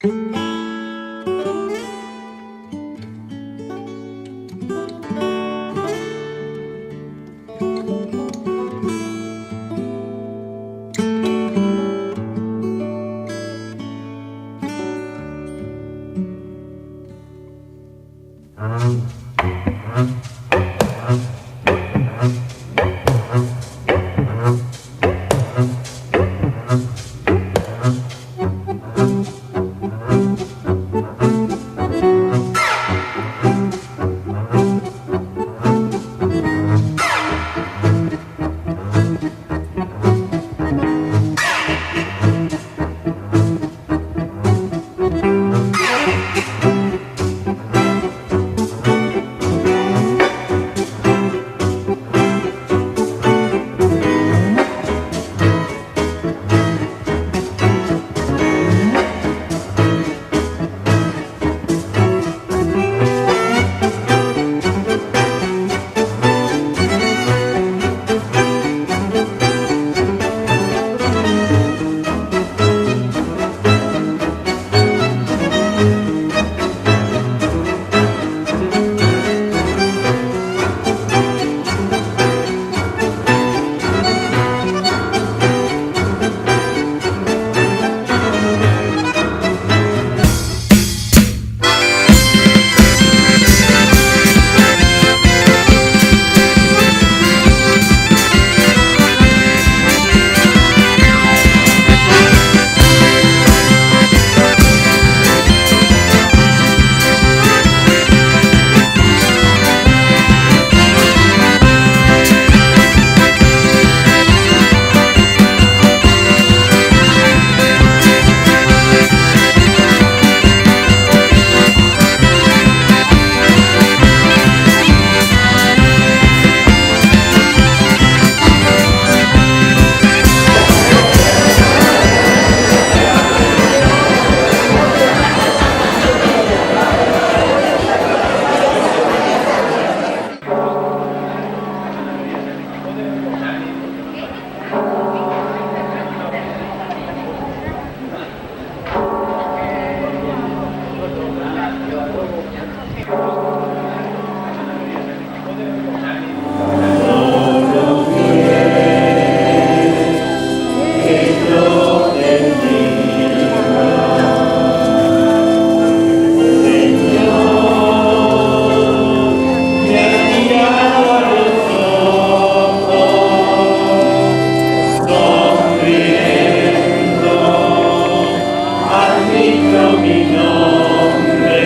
Mi nombre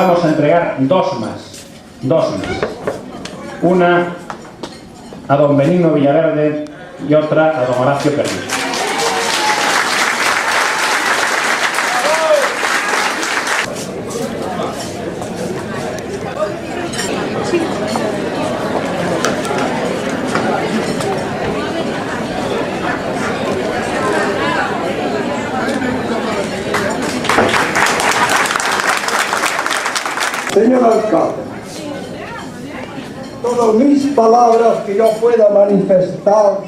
vamos a entregar dos más. Una a don Benigno Villaverde y otra a don Horacio Perdiz. Señor alcalde, todas mis palabras que yo pueda manifestar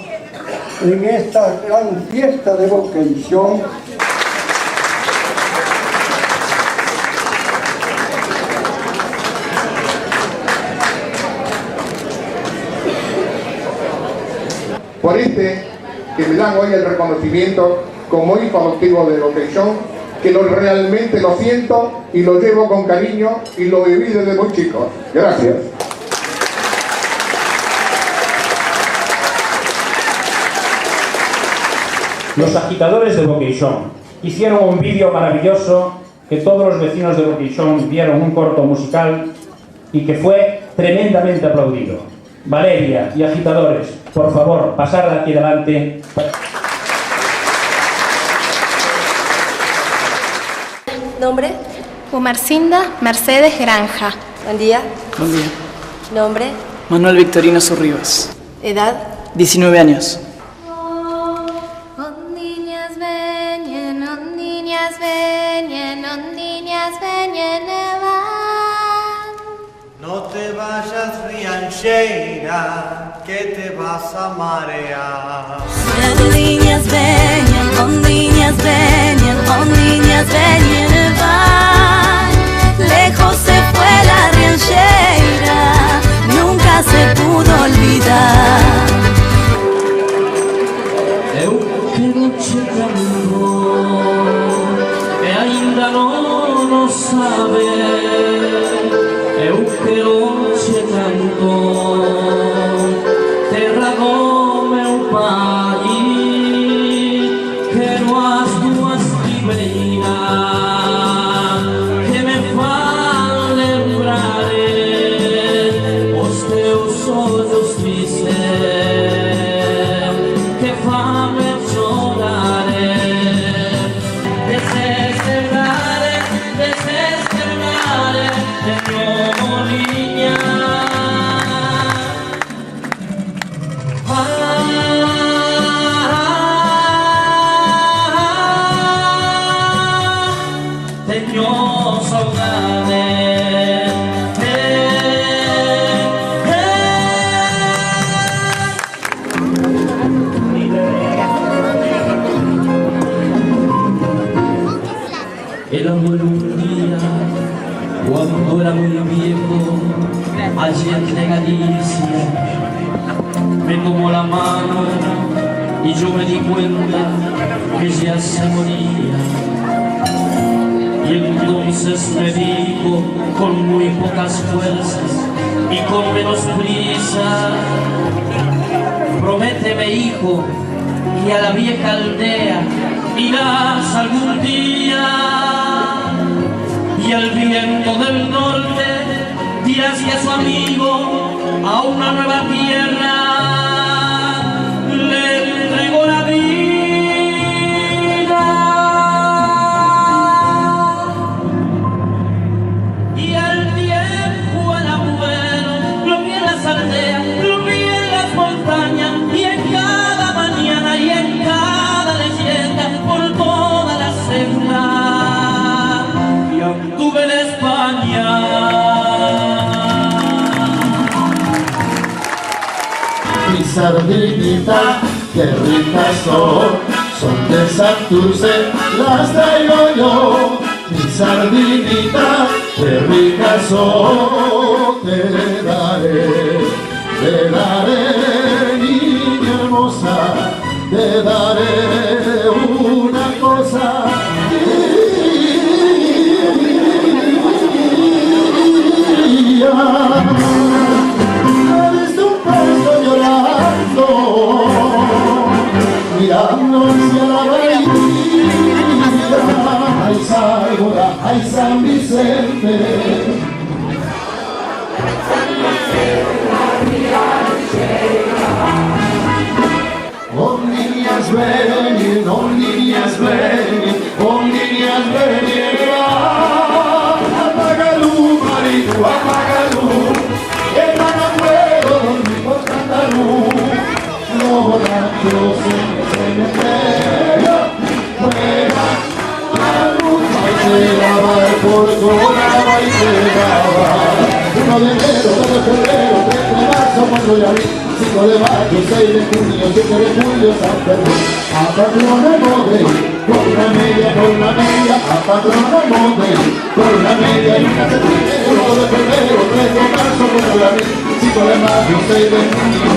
en esta gran fiesta de vocación por que me dan hoy el reconocimiento como hijo adoptivo de vocación, que realmente lo siento y lo llevo con cariño y lo viví desde muy chico. Gracias. Los agitadores de Boqueixón hicieron un vídeo maravilloso que todos los vecinos de Boqueixón vieron, un corto musical y que fue tremendamente aplaudido. Valeria y agitadores, por favor, pasar de aquí adelante. ¿Nombre? Umarcinda Mercedes Granja. Buen día. Buen día. ¿Nombre? Manuel Victorino Surribas. ¿Edad? 19 años. No te vayas, Riancheira, que te vas a marear. Ondinhas venham, van. Lejos se fue la Riancheira, nunca se pudo olvidar. Eu que non che canto, e ainda non sabe. Eu que non che canto, terra do meu pai, quero as tuas ribeiras que me fan lembrar os teus olhos tristes que fan-me chorar. Desesperare, Molinha. Tenho saudade. El amor un día, cuando era muy viejo, allí en Galicia, me tomó la mano y yo me di cuenta que ya se moría. Y entonces me dijo con muy pocas fuerzas y con menos prisa: prométeme, hijo, que a la vieja aldea irás algún día, y al viento del norte dirás que a su amigo a una nueva tierra le entregó la vida. Y al tiempo el abuelo lo vi en las aldeas, lo vi en las montañas, y en cada mañana y en cada leyenda por toda la senda. Y anduve en España. Mi sardinita, qué ricas son de Santurce, las traigo yo. Mi sardinita, qué ricas son, te daré, niña hermosa, te daré una cosa. Mirando hacia la bahía, ay San Vicente. cruz en el cementerio, juega la luz, bailaba el portona, bailaba. 1 de enero, 2 de febrero, 3 de marzo, cuando ya vi, 5 de mayo, 6 de junio, 7 de julio, San Pedro. A patrona mode, por una media, a patrona mode, por una media y una de enero, 2 de febrero, 3 de marzo, cuando ya vi, 5 de mayo, 6 de junio,